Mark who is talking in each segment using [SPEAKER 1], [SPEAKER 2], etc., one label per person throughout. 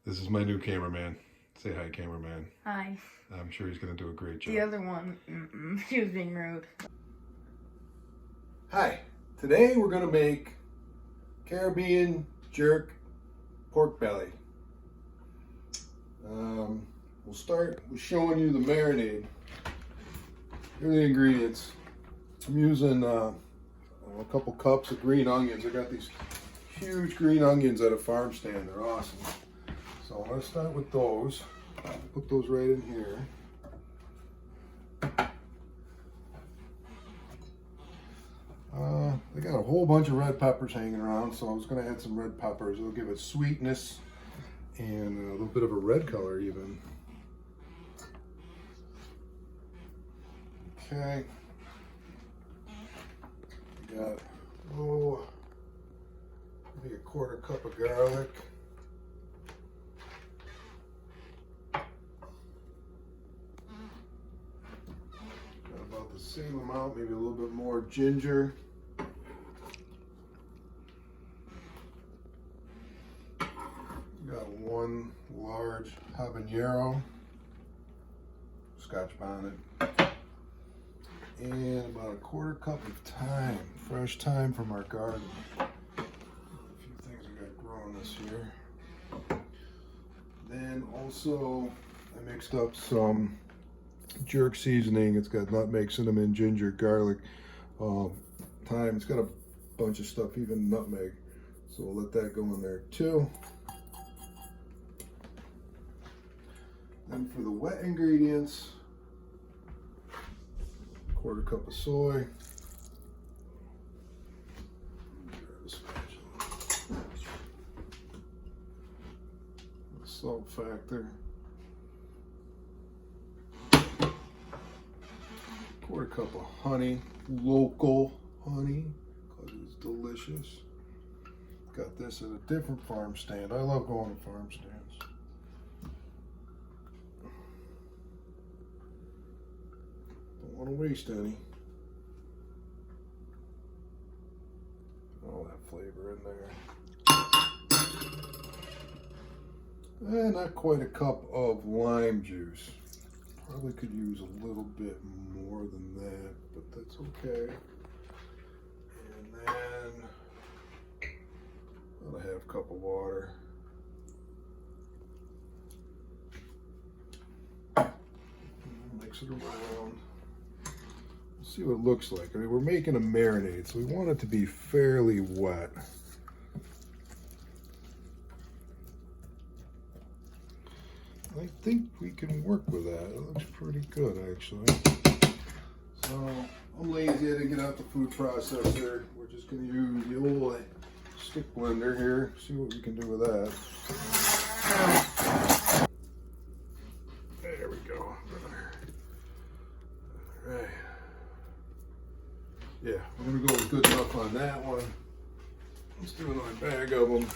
[SPEAKER 1] This is my new cameraman. Say hi, cameraman.
[SPEAKER 2] Hi.
[SPEAKER 1] I'm sure he's going to do a great job.
[SPEAKER 2] The other one, she was being rude.
[SPEAKER 1] Hi. Today we're going to make Caribbean jerk pork belly. We'll start with showing you the marinade. Here are the ingredients. I'm using a couple cups of green onions. I got these huge green onions at a farm stand. They're awesome. So I'm going to start with those. Put those right in here. I got a whole bunch of red peppers hanging around, so I was going to add some red peppers. It'll give it sweetness and a little bit of a red color even. Okay. Got, maybe a quarter cup of garlic. Got about the same amount, maybe a little bit more ginger. Got one large habanero, Scotch bonnet, and about a quarter cup of thyme, fresh thyme from our garden. A few things we got growing this year. Then also I mixed up some jerk seasoning. It's got nutmeg, cinnamon, ginger, garlic, thyme. It's got a bunch of stuff, even nutmeg. So we'll let that go in there too. Then for the wet ingredients, quarter cup of soy. Salt factor. Quarter cup of honey, local honey, because it's delicious. Got this at a different farm stand. I love going to farm stands. Don't want to waste any. All that flavor in there. And not quite a cup of lime juice. Probably could use a little bit more than that, but that's okay. And then about a half cup of water. Mix it around. See what it looks like. I mean, we're making a marinade, so we want it to be fairly wet. I think we can work with that. It looks pretty good, actually. So I'm lazy. I didn't get out the food processor. We're just going to use the old stick blender here. See what we can do with that. There we go. All right. Yeah, we're going to go with good enough on that one. Let's do another bag of them.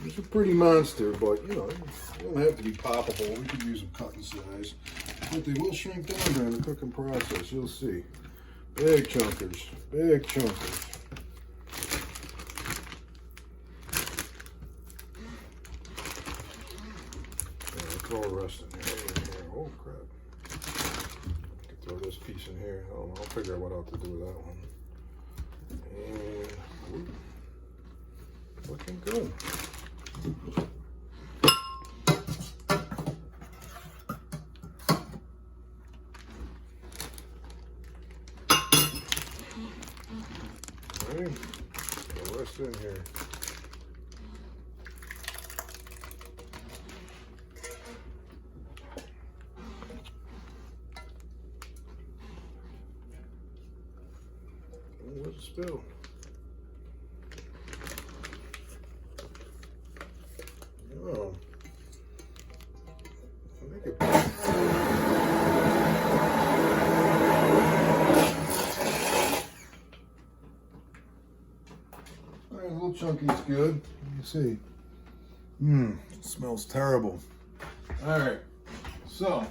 [SPEAKER 1] It's a pretty monster, but you know, they don't have to be poppable. We could use them cut in size, but they will shrink down during the cooking process. You'll see. Big chunkers, big chunkers. Yeah, throw the rest in here. Oh crap! I could throw this piece in here. I don't know. I'll figure out what else to do with that one. And looking good. Alright, the rest in here. Oh, where's the spill? Oh. Make it Alright, a little chunky is good. Let me see. It smells terrible. Alright, so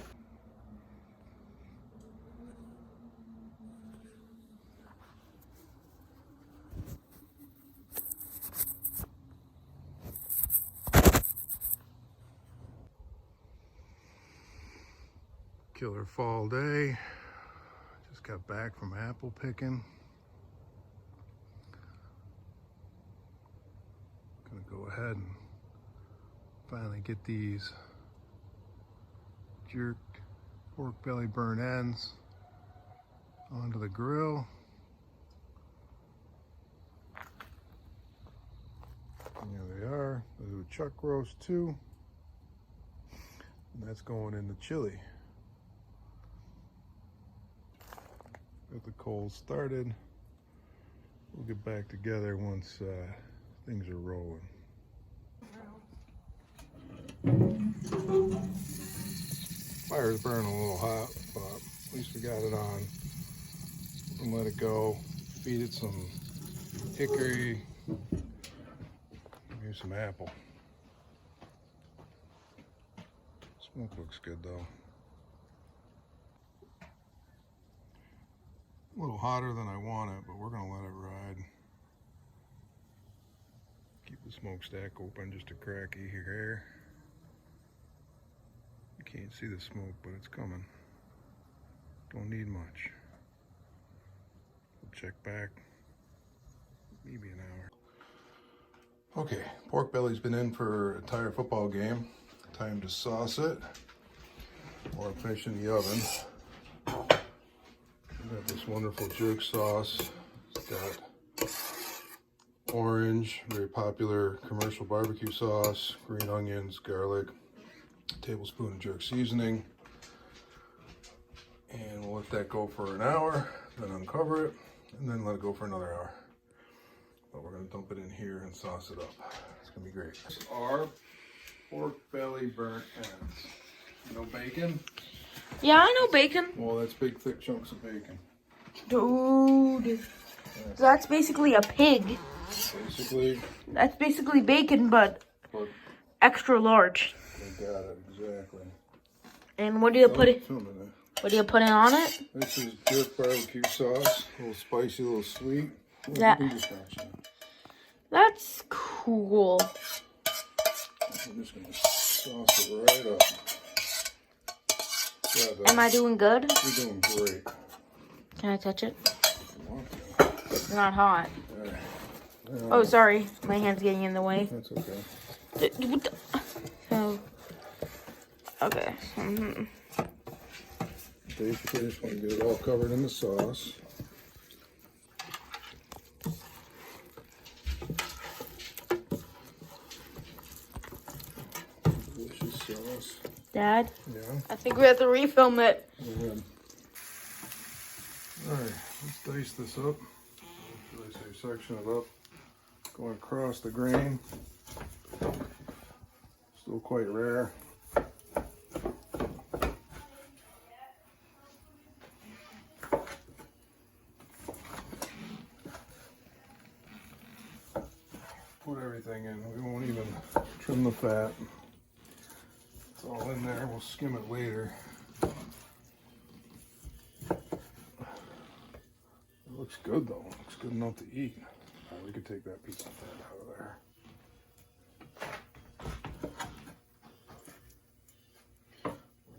[SPEAKER 1] Killer fall day. Just got back from apple picking. Gonna go ahead and finally get these jerked pork belly burnt ends onto the grill. And there they are. Those are chuck roast too. And that's going in the chili. Got the coals started. We'll get back together once things are rolling. Fire's burning a little hot, but at least we got it on. And let it go. Feed it some hickory, maybe some apple. Smoke looks good though. A little hotter than I want it, but we're gonna let it ride. Keep the smokestack open just a cracky here. You can't see the smoke, but it's coming. Don't need much. We'll check back maybe an hour. Okay, pork belly's been in for an entire football game. Time to sauce it or finish in the oven. We got this wonderful jerk sauce. It's got orange, very popular commercial barbecue sauce, green onions, garlic, a tablespoon of jerk seasoning. And we'll let that go for an hour, then uncover it, and then let it go for another hour. But we're gonna dump it in here and sauce it up. It's gonna be great. This is our pork belly burnt ends. You know bacon?
[SPEAKER 2] Yeah, I know bacon.
[SPEAKER 1] Well, that's big, thick chunks of bacon.
[SPEAKER 2] Dude. So that's basically a pig.
[SPEAKER 1] Basically.
[SPEAKER 2] That's basically bacon, but extra large.
[SPEAKER 1] You got it, exactly.
[SPEAKER 2] And what do you put it?
[SPEAKER 1] Filming it.
[SPEAKER 2] What do you put it on it?
[SPEAKER 1] This is jerk barbecue sauce. A little spicy, a little sweet.
[SPEAKER 2] That- That's cool.
[SPEAKER 1] I'm just gonna sauce it right up.
[SPEAKER 2] Am I doing good?
[SPEAKER 1] You're doing great.
[SPEAKER 2] Can I touch it?
[SPEAKER 1] I want to.
[SPEAKER 2] It's not hot.
[SPEAKER 1] There.
[SPEAKER 2] Oh, sorry. My hand's getting in the way.
[SPEAKER 1] That's okay.
[SPEAKER 2] So, okay.
[SPEAKER 1] Basically, just want to get it all covered in the sauce. Delicious sauce.
[SPEAKER 2] Dad,
[SPEAKER 1] Yeah.
[SPEAKER 2] I think we have to refilm it.
[SPEAKER 1] Go ahead. All right, let's dice this up. Should I say section it up? Going across the grain. Still quite rare. Put everything in. We won't even trim the fat. It's all in there. We'll skim it later. It looks good though. It looks good enough to eat. All right, we could take that piece of fat out of there.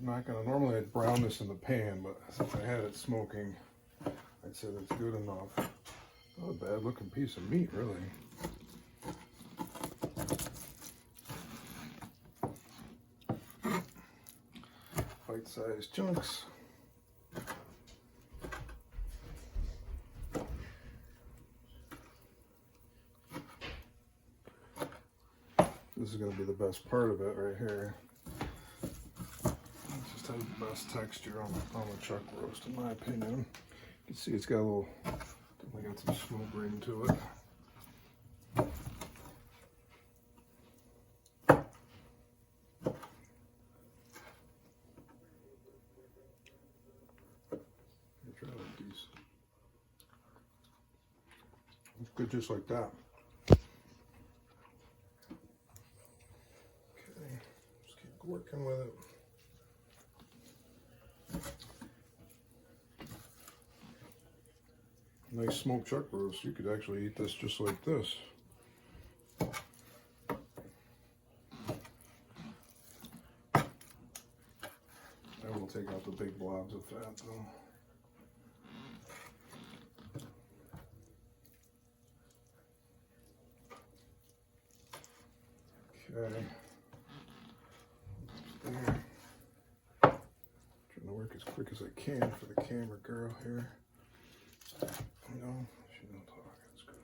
[SPEAKER 1] We're not gonna, normally I'd brown this in the pan, but since I had it smoking, I said it's good enough. Not a bad looking piece of meat, really. Bite-sized chunks. This is going to be the best part of it right here. It just has the best texture on the chuck roast, in my opinion. You can see it's got a little, definitely got some smoke ring to it. It's good just like that. Okay, just keep working with it. Nice smoked chuck roast. You could actually eat this just like this. I will take out the big blobs of fat though. Okay. There. Trying to work as quick as I can for the camera girl here. No, she don't talk. That's good.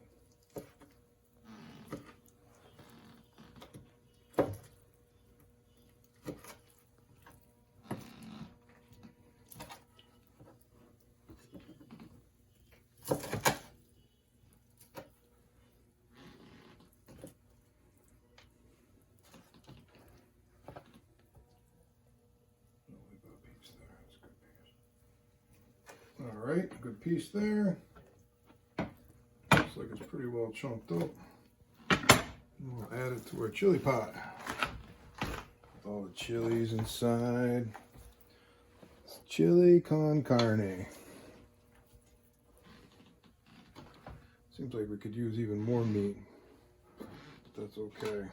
[SPEAKER 1] All right, good piece there. Looks like it's pretty well chunked up. We'll add it to our chili pot. With all the chilies inside. It's chili con carne. Seems like we could use even more meat, but that's okay.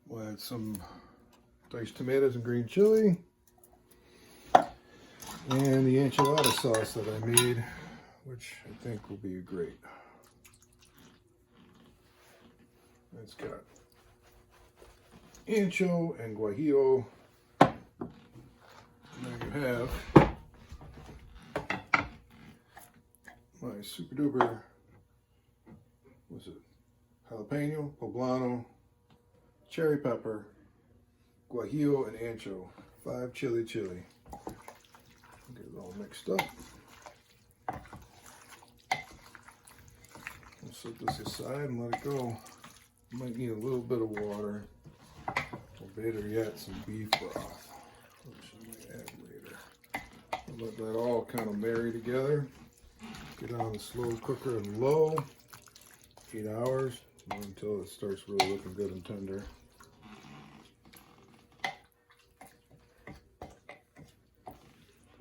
[SPEAKER 1] We'll add some diced tomatoes and green chili. And the enchilada sauce that I made, which I think will be great. It's got ancho and guajillo. And there you have my super duper, what's it? Jalapeno, poblano, cherry pepper, guajillo, and ancho. 5 chili. Get it all mixed up. We'll set this aside and let it go. Might need a little bit of water, or better yet, some beef broth, which I might add later. I'll let that all kind of marry together. Get on the slow cooker and low, 8 hours, until it starts really looking good and tender.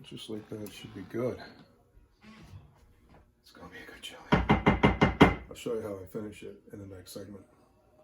[SPEAKER 1] Just like that, it should be good. It's gonna be a good chili. I'll show you how I finish it in the next segment.